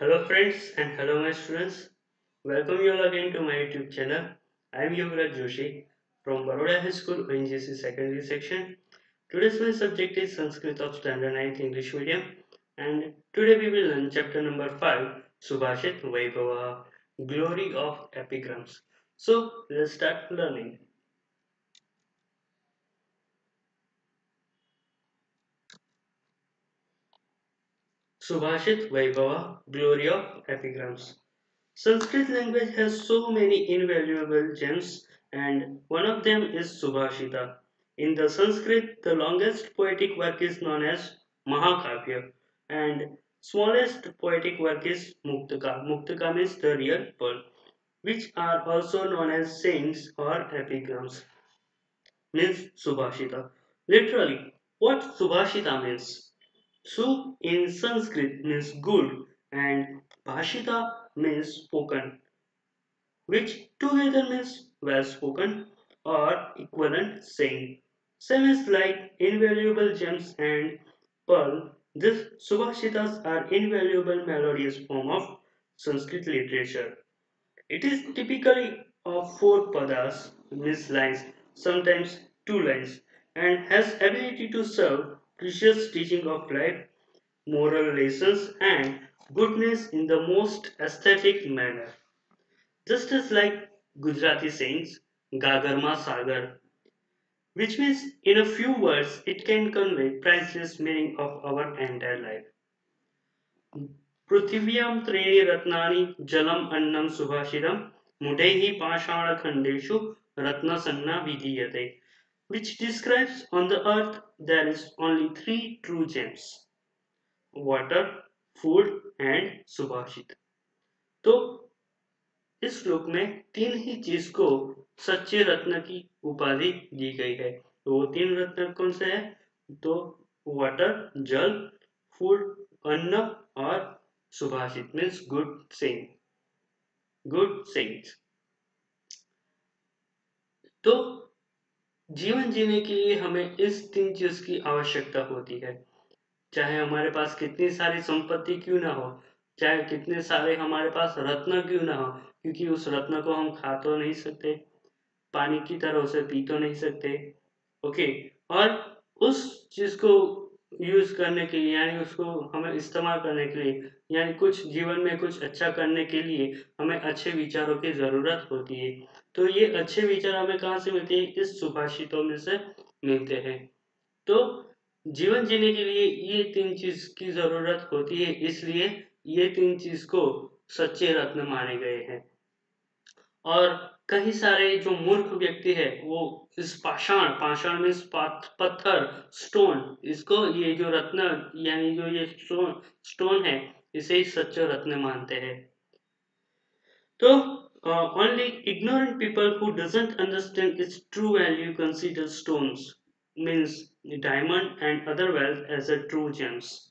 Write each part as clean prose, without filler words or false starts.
Hello friends and hello my students. Welcome you all again to my YouTube channel. I am Yogaraj Joshi from Baroda High School ONGC secondary section. Today's my subject is Sanskrit of Standard 9th English Medium and today we will learn chapter number 5 Subhashit Vaibhava Glory of Epigrams. So let's start learning. Subhashit Vaibhava Glory of Epigrams. Sanskrit language has so many invaluable gems, and one of them is Subhashita. In the Sanskrit, the longest poetic work is known as Mahakavya, and smallest poetic work is Muktaka. Muktaka means the real pearl, which are also known as sayings or epigrams. Means Subhashita. Literally, what Subhashita means? Su in Sanskrit means good, and Bhashita means spoken, which together means well spoken or equivalent saying. Same as like invaluable gems and pearl, these Subhashitas are invaluable melodious form of Sanskrit literature. It is typically of four padas, means lines, sometimes two lines, and has ability to serve precious teaching of life, moral lessons, and goodness in the most aesthetic manner. Just as like Gujarati sayings, Gagarma Sagar, which means in a few words it can convey priceless meaning of our entire life. पृथिव्यां त्रीणि रत्नानि जलम अन्नम सुभाषितम मुदैहि पाषाणखंडेषु रत्नसंज्ञा विधीयते, which describes on the earth there is only three true gems: water, food and subhashit. तो इस श्लोक में तीन ही चीज को सच्चे रत्न की उपाधि दी गई है। तो वो तीन रत्न कौन से है? तो वाटर जल, फूड अन्न और सुभाषित means good saying, good sayings. तो जीवन जीने के लिए हमें इस तीन चीज की आवश्यकता होती है। चाहे हमारे पास कितनी सारी संपत्ति क्यों ना हो, चाहे कितने सारे हमारे पास रत्न क्यों ना हो, क्योंकि उस रत्न को हम खा तो नहीं सकते, पानी की तरह उसे पी तो नहीं सकते। ओके, और उस चीज को यूज करने के लिए यानी उसको हमें इस्तेमाल करने के लिए यानी कुछ जीवन में कुछ अच्छा करने के लिए हमें अच्छे विचारों की जरूरत होती है। तो ये अच्छे विचार हमें कहाँ से मिलते हैं? इस सुभाषितों में से मिलते हैं। तो जीवन जीने के लिए ये तीन चीज की जरूरत होती है, इसलिए ये तीन चीज को सच्चे रत्न माने गए हैं। और कई सारे जो मूर्ख व्यक्ति है वो इस पाषाण, पाषाण मीन्स पत्थर, स्टोन, इसको ये जो रत्न यानी जो ये स्टोन स्टोन है इसे ही सच्चा रत्न मानते हैं। तो only ignorant people who doesn't understand its true value consider stones, means diamond and other wealth as a true gems.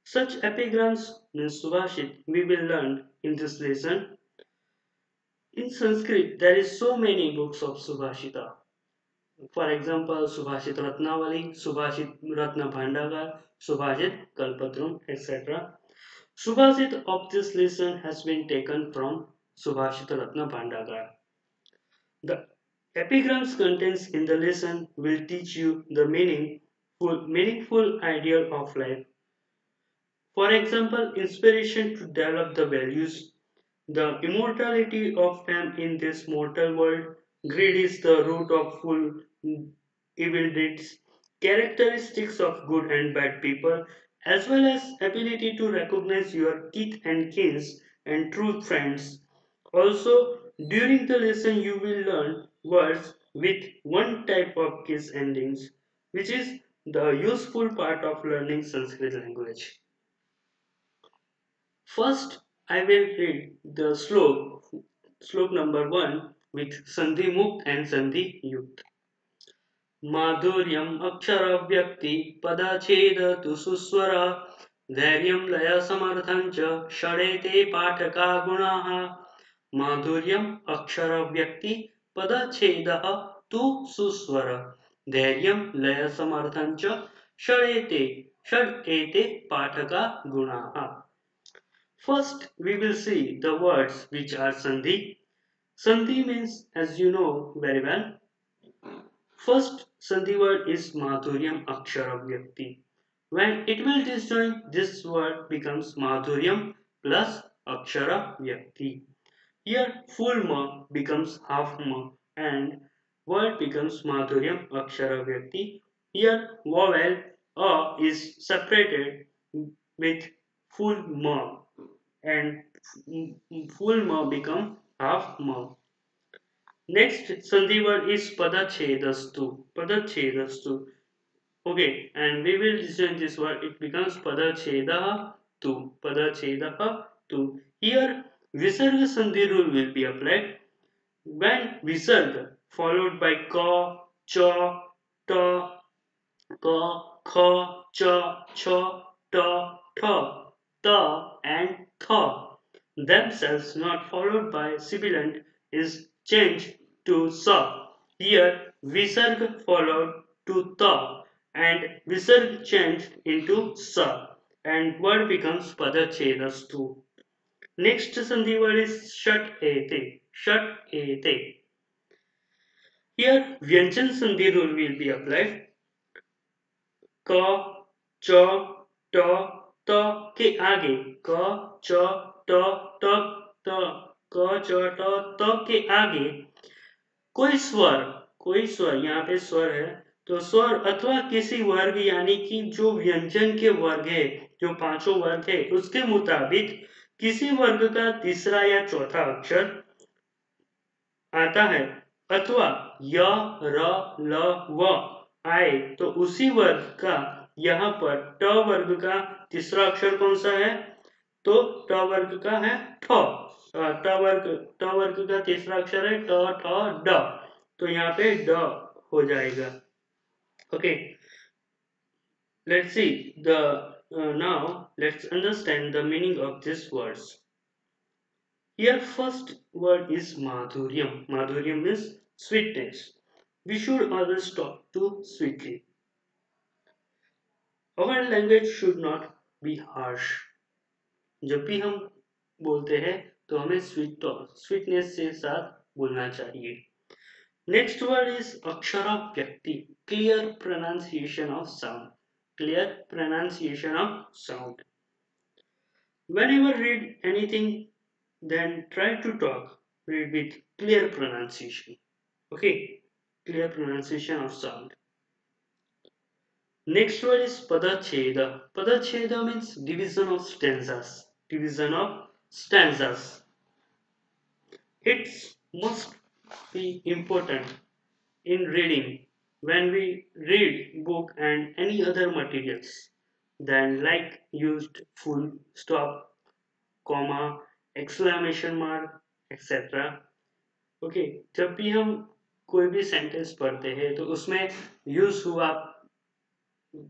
Such epigrams means subhashit we will learn in this lesson. In Sanskrit, there is so many books of Subhashita. For example, Subhashit Ratnavali, Subhashit Ratna Bhandagar, Subhashit Kalpatrum, etc. Subhashit of this lesson has been taken from Subhashit Ratna Bhandagar. The epigrams contains in the lesson will teach you the meaningful ideal of life. For example, inspiration to develop the values, the immortality of man in this mortal world, greed is the root of full evil deeds, characteristics of good and bad people, as well as ability to recognize your teeth and kins and true friends. Also, during the lesson, you will learn words with one type of case endings, which is the useful part of learning Sanskrit language. First, I will read the slok number 1 with Sandhi Mukt and Sandhi Yukt. माधुर्यम् अक्षरव्यक्ति पदच्छेद तु सुस्वरा धैर्यं लयसमर्थं च षडेते पाठका गुणाः। माधुर्यम् अक्षरव्यक्ति पदच्छेदः तु सुस्वर धैर्यं लयसमर्थं च षडेते पाठका गुणाः। First, we will see the words which are Sandhi. Sandhi means, as you know very well, first Sandhi word is Madhuryam Akshara Vyakti. When it will disjoin, this word becomes Madhuryam plus Akshara Vyakti. Here, full ma becomes half ma and word becomes Madhuryam Akshara Vyakti. Here, vowel a is separated with full ma and full ma become half ma. Next Sandhi word is Padachedastu. Padachedastu. Okay, and we will disjoin this word. It becomes Padachedaha tu. Padachedaha tu. Here, Visarga Sandhi rule will be applied. When Visarga followed by Ka, Cha, Ta, Ka, Kha, Cha, Cha, Ta, Tha, Ta, and Tha themselves not followed by sibilant is changed to Sa. Here Visarga followed to Ta and Visarga changed into Sa and word becomes Padachedastu. Next Sandhi word is Shat Ete. Shat Ete. Here Vyanjan Sandhi rule will be applied. क च ट त के आगे क च ट त त क च ट त के आगे कोई स्वर यहाँ पे स्वर है तो स्वर अथवा किसी वर्ग यानी कि जो व्यंजन के वर्ग है जो पांचों वर्ग है उसके मुताबिक किसी वर्ग का तीसरा या चौथा अक्षर आता है अथवा य र ल व आए तो उसी वर्ग का यहाँ पर ट वर्ग का तीसरा अक्षर कौन सा है तो ट वर्ग का है ठ ट वर्ग का तीसरा अक्षर है ट ठ ड तो यहाँ पे ड हो जाएगा okay let's see the now let's understand the meaning of these words. Here first word is madhuryam. Madhuryam is sweetness. We should always talk to sweetly. Our language should not be harsh. जब भी हम बोलते हैं तो हमें sweetness से साथ बोलना चाहिए. Next word is akshara vyakti. Clear pronunciation of sound. Clear pronunciation of sound. Whenever read anything, then try to talk. Read with clear pronunciation. Okay, clear pronunciation of sound. Next word is padacheda. Padacheda means division of stanzas. Division of stanzas. It must be important in reading when we read book and any other materials. Then like used full stop, comma, exclamation mark, etc. Okay जब भी हम कोई भी sentence पढ़ते हैं तो उसमें use हुआ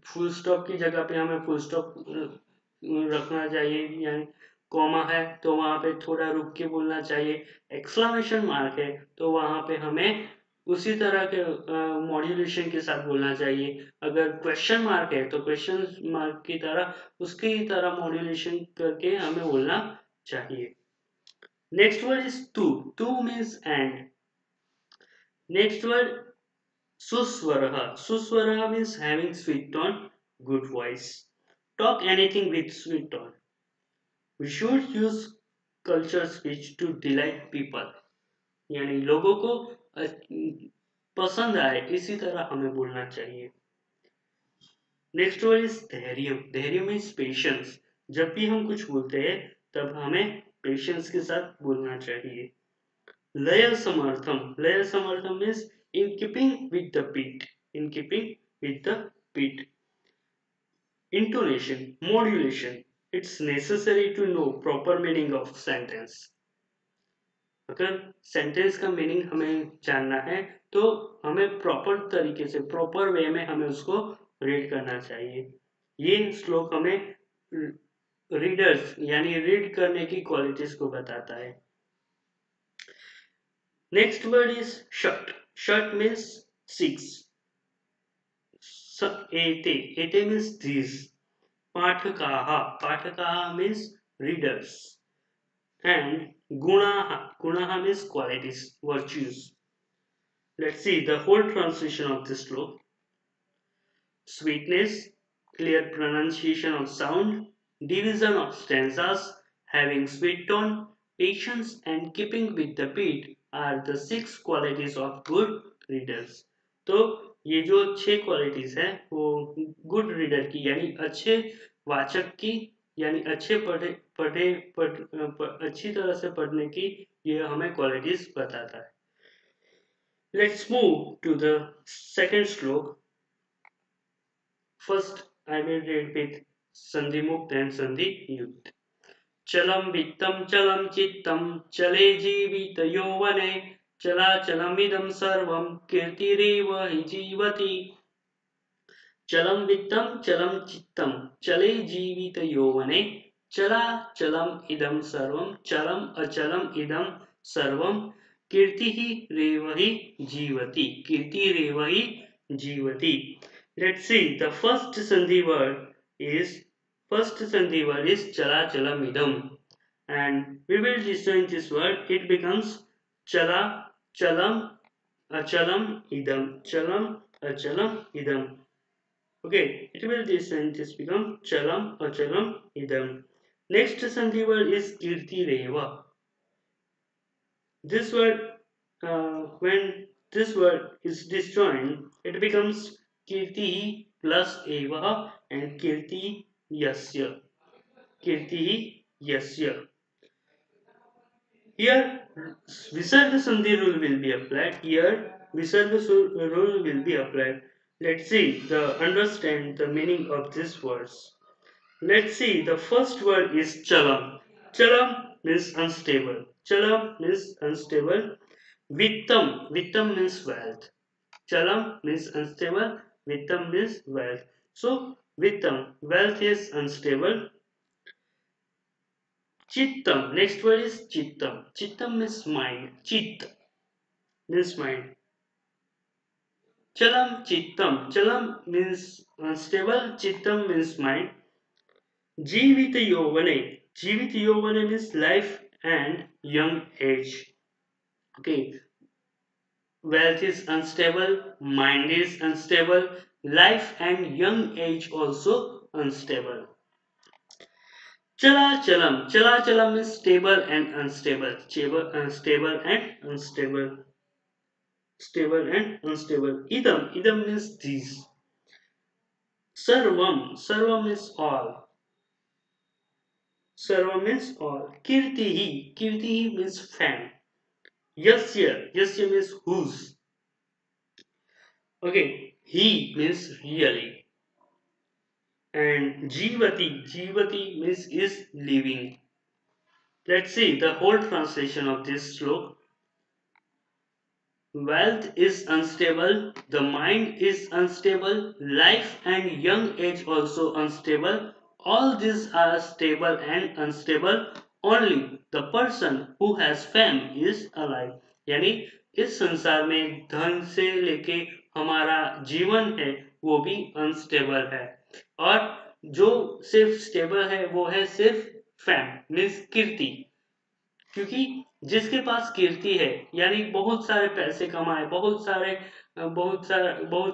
फुल स्टॉप की जगह पे हमें फुल स्टॉप रखना चाहिए यानी कॉमा है तो वहां पे थोड़ा रुक के बोलना चाहिए एक्सक्लेमेशन मार्क है तो वहां पे हमें उसी तरह के मॉड्यूलेशन के साथ बोलना चाहिए अगर क्वेश्चन मार्क है तो क्वेश्चन मार्क की तरह उसकी तरह मॉड्यूलेशन करके हमें बोलना चाहिए नेक्स्ट वर्ड इज टू टू means and next word suswaraha. Suswaraha means having sweet tone, good voice. Talk anything with sweet tone. We should use culture speech to delight people. यानी लोगों को पसंद आए इसी तरह हमें बोलना चाहिए नेक्स्ट वर्ड इज धैर्य धैर्य मीन्स पेशेंस जब भी हम कुछ बोलते हैं तब हमें पेशेंस के साथ बोलना चाहिए लय समर्थम means in keeping with the beat in keeping with the beat intonation modulation it's necessary to know proper meaning of sentence अगर सेंटेंस का मीनिंग हमें जानना है तो हमें प्रॉपर तरीके से प्रॉपर वे में हमें उसको रीड करना चाहिए ये श्लोक हमें रीडर्स यानी रीड करने की क्वालिटीज को बताता है next word is shut shut means 6 ete ete means these पाठकाः पाठकाः means readers. And gunaha means qualities, virtues. Let's see the whole translation of this sloka. Sweetness, clear pronunciation of sound, division of stanzas, having sweet tone, patience and keeping with the beat are the 6 qualities of good readers. तो ये जो 6 qualities है वो good reader की यानी अच्छे वाचक की यानी अच्छे अच्छी तरह से पढ़ने की ये हमें क्वालिटीज बताता है. Let's move to the second sloka. First, I will read with Sandhi Mukt and Sandhi Yukt. Chalam vittam chalam chittam chale jivita yovane chala chalamidam sarvam kirtireva hi jivati. Chalam vittam chalam chittam chale jivita yovane chala chalam idam sarvam chalam achalam idam sarvam kirtihi revahi jivati. Kirti revahi jivati. Let's see. The first Sandhi word is Chala Chalamidam, and we will disjoint this word. It becomes Chala Chalam Achalam Idam. Chalam Achalam Idam. Okay, it will disjoint this become Chalam Achalam Idam. Next Sandhi word is Kirti Reva. This word, when this word is disjoined, it becomes Kirti plus Eva and Kirti Yasya. Kirti Yasya. Here, Visarga Sandhi rule will be applied. Here, Visarga rule will be applied. Let's see understand the meaning of these words. Let's see. The first word is Chalam. Chalam means unstable. Chalam means unstable. Vittam means wealth. Chalam means unstable. Vittam means wealth. So Vittam, wealth is unstable. Chittam, next word is Chittam. Chittam means mind. Chit means mind. Chalam Chittam. Chalam means unstable. Chittam means mind. Jivita Yovane. Jivita Yovane means life and young age. Okay. Wealth is unstable, mind is unstable, life and young age also unstable. Chala chalam means stable and unstable. Stable and unstable. Stable and unstable. Idam means these. Sarvam means all. Sarvam means all. Kirtihi means fame. Yasya means whose. Okay, he means really. And Jivati means is living. Let's see the whole translation of this sloka. Wealth is unstable, the mind is unstable, life and young age also unstable. All these are stable and unstable. Only the person who has fame is alive. यानी इस संसार में धन से लेके हमारा जीवन है वो भी अनस्टेबल है और जो सिर्फ स्टेबल है वो है सिर्फ फैम मीन्स कीर्ति. क्योंकि जिसके पास कीर्ति है यानी बहुत सारे पैसे कमाए बहुत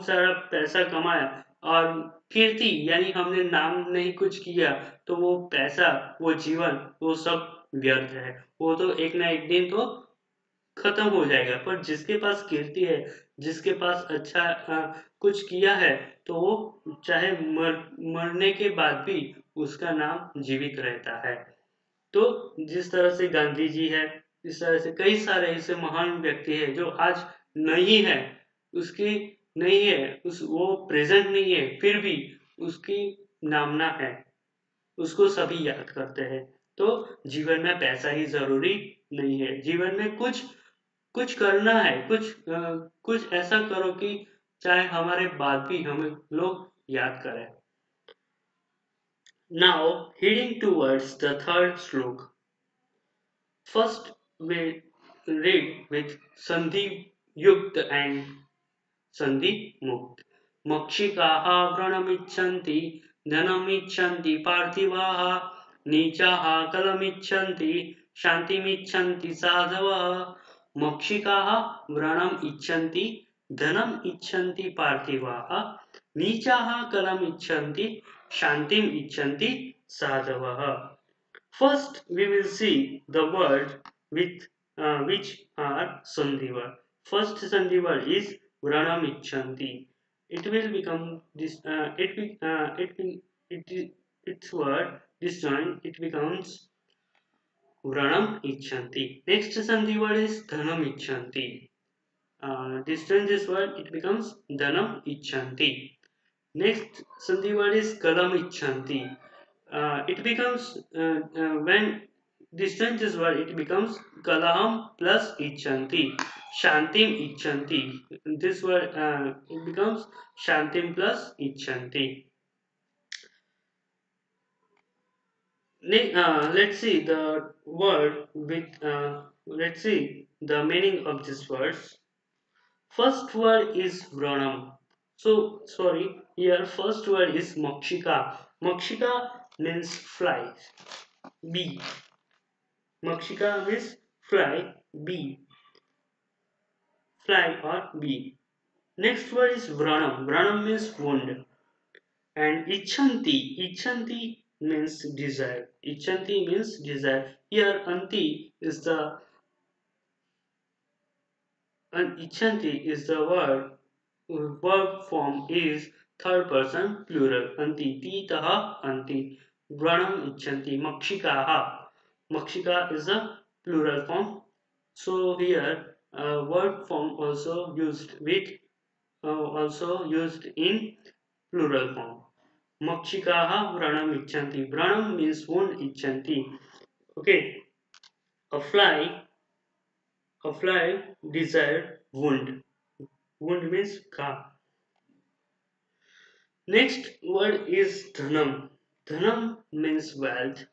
सारा पैसा कमाया और कीर्ति यानी हमने नाम नहीं कुछ किया तो वो पैसा वो जीवन वो सब व्यर्थ है. वो तो एक ना एक दिन तो खत्म हो जाएगा. पर जिसके पास कीर्ति है जिसके पास अच्छा कुछ किया है तो वो चाहे मरने के बाद भी उसका नाम जीवित रहता है. तो जिस तरह से गांधी जी है इस तरह से कई सारे ऐसे महान व्यक्ति है जो आज नहीं है उसकी नहीं है वो प्रेजेंट नहीं है फिर भी उसकी नामना है उसको सभी याद करते हैं. तो जीवन में पैसा ही जरूरी नहीं है. जीवन में कुछ करना है कुछ ऐसा करो कि चाहे हमारे बाद भी हमें लोग याद करें. Now heading towards the third sloka. First we read with Sandhi Yukt and Sandhi Mukt. Makshikaha vranamichanti dhanamichanti parthivaha नीचाः कलमिच्छन्ति शान्तिमिच्छन्ति साधवः मक्षिकाः व्रणम् इच्छन्ति धनम् इच्छन्ति पार्थिवाः नीचाः कलम् इच्छन्ति शान्तिम् इच्छन्ति साधवः. First, we will see the word with which are sandhi word. First sandhi word is vranam icchanti. It will become this. Its word disjoint. It becomes vranam icchanti. Next sandhi word is dhanam icchanti. Disjoint this word. It becomes dhanam icchanti. Next sandhi word is kalam icchanti. It becomes when distant this word it becomes kalaham plus ichanti shantim ichanti. This word it becomes shantim plus ichanti. Let's see the word with let's see the meaning of this words. First word is vranam. So sorry, here first word is mokshika. Mokshika means fly, bee. Makshika means fly, bee, fly or bee. Next word is vranam. Vranam means wound. And ichanti. Ichanti means desire. Ichanti means desire. Here anti is the ichanti is the word. Verb form is third person plural. Anti titaha anti. Vranam ichanti. Makshikaha. Makshika is the plural form. So here word form also used in plural form. Makshikaha vranam ichanti. Vranam means wound ichanti. Okay, a fly, a fly desired wound. Wound means ka. Next word is dhanam. Dhanam means wealth.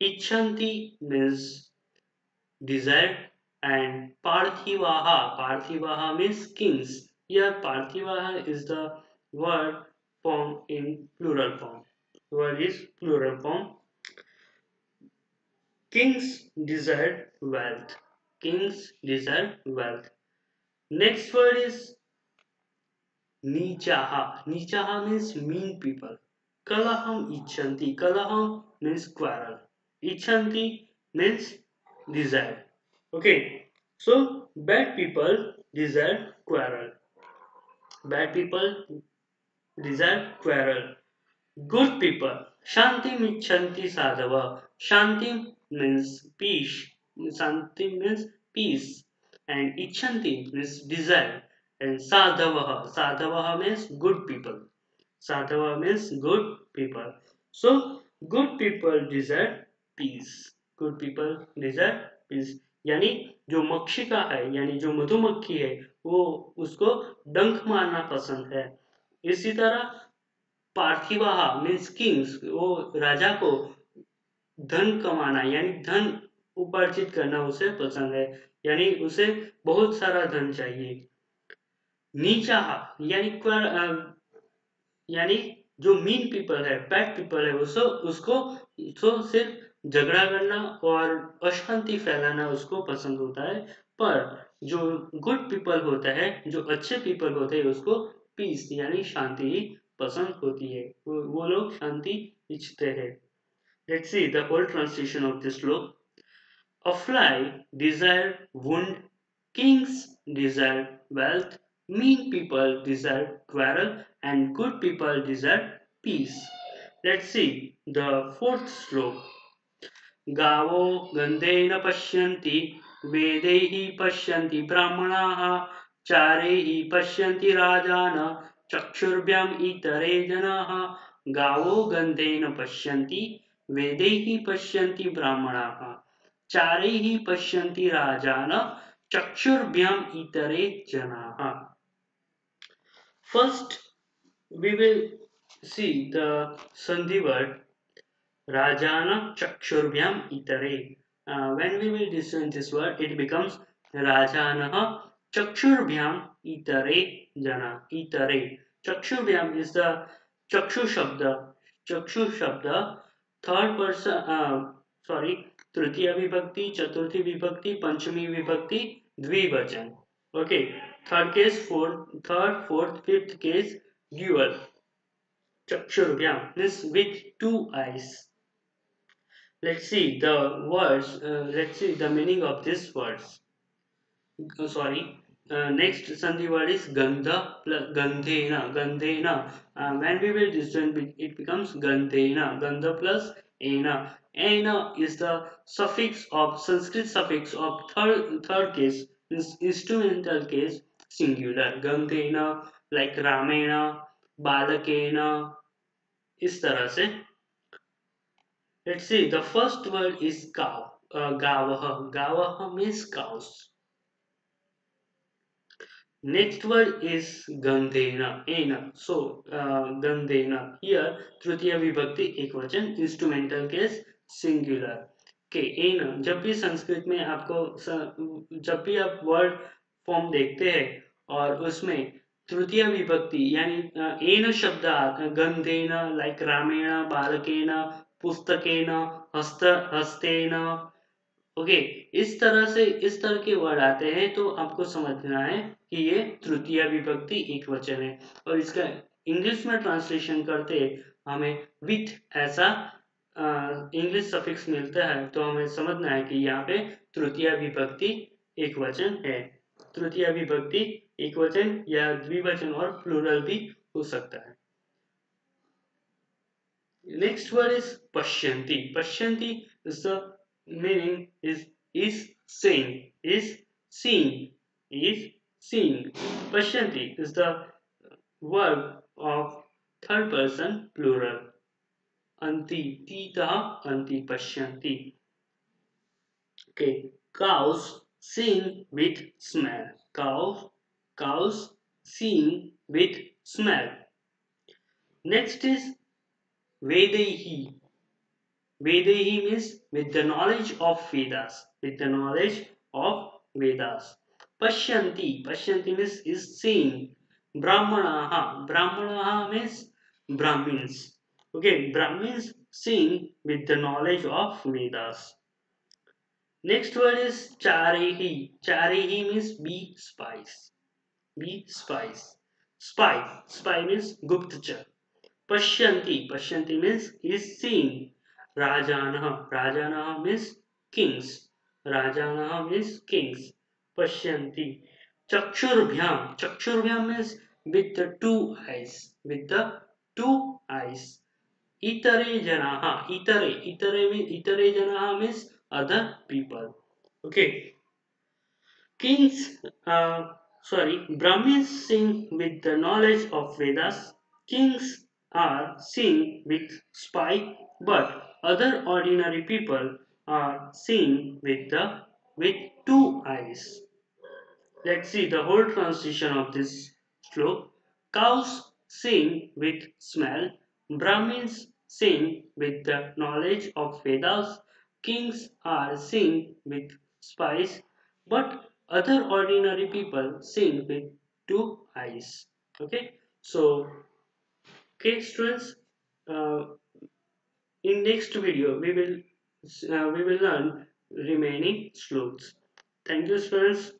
Ichanti means desire, and Parthivaha means kings. Here Parthivaha is the word form in plural form. Word is plural form. Kings desire wealth. Kings desire wealth. Next word is Nichaha. Nichaha means mean people. Kalaham ichanti. Kalaham means quarrel. Ichanti means desire. Okay, so bad people desire quarrel. Bad people desire quarrel. Good people. Shanti ichanti sadhava. Shanti means peace. Shanti means peace. And ichanti means desire. And sadhavaha. Sadhavaha means good people. Sadhava means good people. So good people desire peace. Good people desire peace. यानी जो मक्षिका है यानी जो मधुमक्खी है वो उसको डंक मारना पसंद है. इसी तरह पार्थिवाहा मीन्स किंग्स वो राजा को धन कमाना यानी धन उपार्जित करना उसे पसंद है यानी उसे बहुत सारा धन चाहिए. नीचा यानी जो मीन पीपल है बैड पीपल है उसको सिर्फ झगड़ा करना और अशांति फैलाना उसको पसंद होता है. पर जो गुड पीपल होता है जो अच्छे पीपल होते हैं उसको पीस यानी शांति ही पसंद होती है. वो लोग शांति इच्छते हैं. Let's see the whole translation of this shloka. A fly desire wound, kings desire wealth, mean people desire quarrel, and good people desire peace. Let's see the fourth sloka. गावो गन्धेन पश्यन्ति वेदैः पश्यन्ति ब्राह्मणाः चारैः पश्यन्ति राजान चक्षुर्भ्याम् इतरे जनाः. गावो गन्धेन पश्यन्ति वेदैः पश्यन्ति ब्राह्मणाः चारैः पश्यन्ति राजान चक्षुर्भ्याम् इतरे जनाः. First we will see the sandhi word Rajana Chakshurvyam Itare. When we will distinguish this word, it becomes Rajanaha Chakshurvyam Itare Jana. Itare. Chakshurvyam is the Chakshu Shabda. Chakshu Shabda third person, sorry, तृतीय विभक्ति, चतुर्थी विभक्ति, पंचमी विभक्ति, द्विवचन. Okay, third case, third, fourth, fifth case, dual. Chakshurvyam means with two eyes. Let's see the words. Let's see the meaning of these words. Sorry. Next Sandhi word is Gandha plus Gandhena. Gandhena. When we will distance, it becomes Gandhena. Gandha plus Ena. Ena is the suffix of Sanskrit suffix of third case, instrumental case, singular. Gandhena like Ramena, Balakena. इस तरह से. Let's see. The first word is cow. Gavah. Gavah means cows. Next word is Gandhena, Ena. So, Gandhena. Here, Tritiya Vibhakti एकवचन, instrumental case, singular. Okay, Ena. जब भी संस्कृत में आपको जब भी आप वर्ड फॉर्म देखते हैं और उसमें तृतीय विभक्ति यानी एन शब्द गंधेन लाइक रामेण बालकेन पुस्तकेन हस्तेन. ओके, इस तरह के वर्ड आते हैं तो आपको समझना है कि ये तृतीय विभक्ति एक वचन है. और इसका इंग्लिश में ट्रांसलेशन करते हमें विथ ऐसा इंग्लिश सफिक्स मिलता है तो हमें समझना है कि यहाँ पे तृतीय विभक्ति एक वचन है. तृतीय विभक्ति एक वचन या द्विवचन और प्लूरल भी हो सकता है. Next word is Pashyanti. Pashyanti is the meaning is seeing, is seeing, is seeing. Pashyanti is the verb of third person plural. Anti, tita, anti, pashyanti. Okay, cows sing with smell. Cows sing with smell. Next is Vedehi. Vedehi means with the knowledge of Vedas. With the knowledge of Vedas. Pashyanti. Pashyanti means is seeing. Brahmanaha. Brahmanaha means Brahmins. Okay, Brahmins seeing with the knowledge of Vedas. Next word is Charehi. Charehi means be spies. Be spies. Spy. Spy means Guptachar. Pashyanti. Pashyanti means is seeing. Rajanah. Rajanah means kings. Rajanah means kings. Pashyanti. Chakshurbyam. Chakshurbyam means with the two eyes. With the two eyes. Itare janaha. Itare janaha means other people. Okay. Kings, Brahmins sing with the knowledge of Vedas. Kings are sing with spy, but other ordinary people are sing with two eyes. Let's see the whole translation of this slok. Cows sing with smell. Brahmins sing with the knowledge of Vedas. Kings are sing with spice, but other ordinary people sing with two eyes. Okay, so okay, students. Uh, in next video, we will learn remaining sloks. Thank you, students.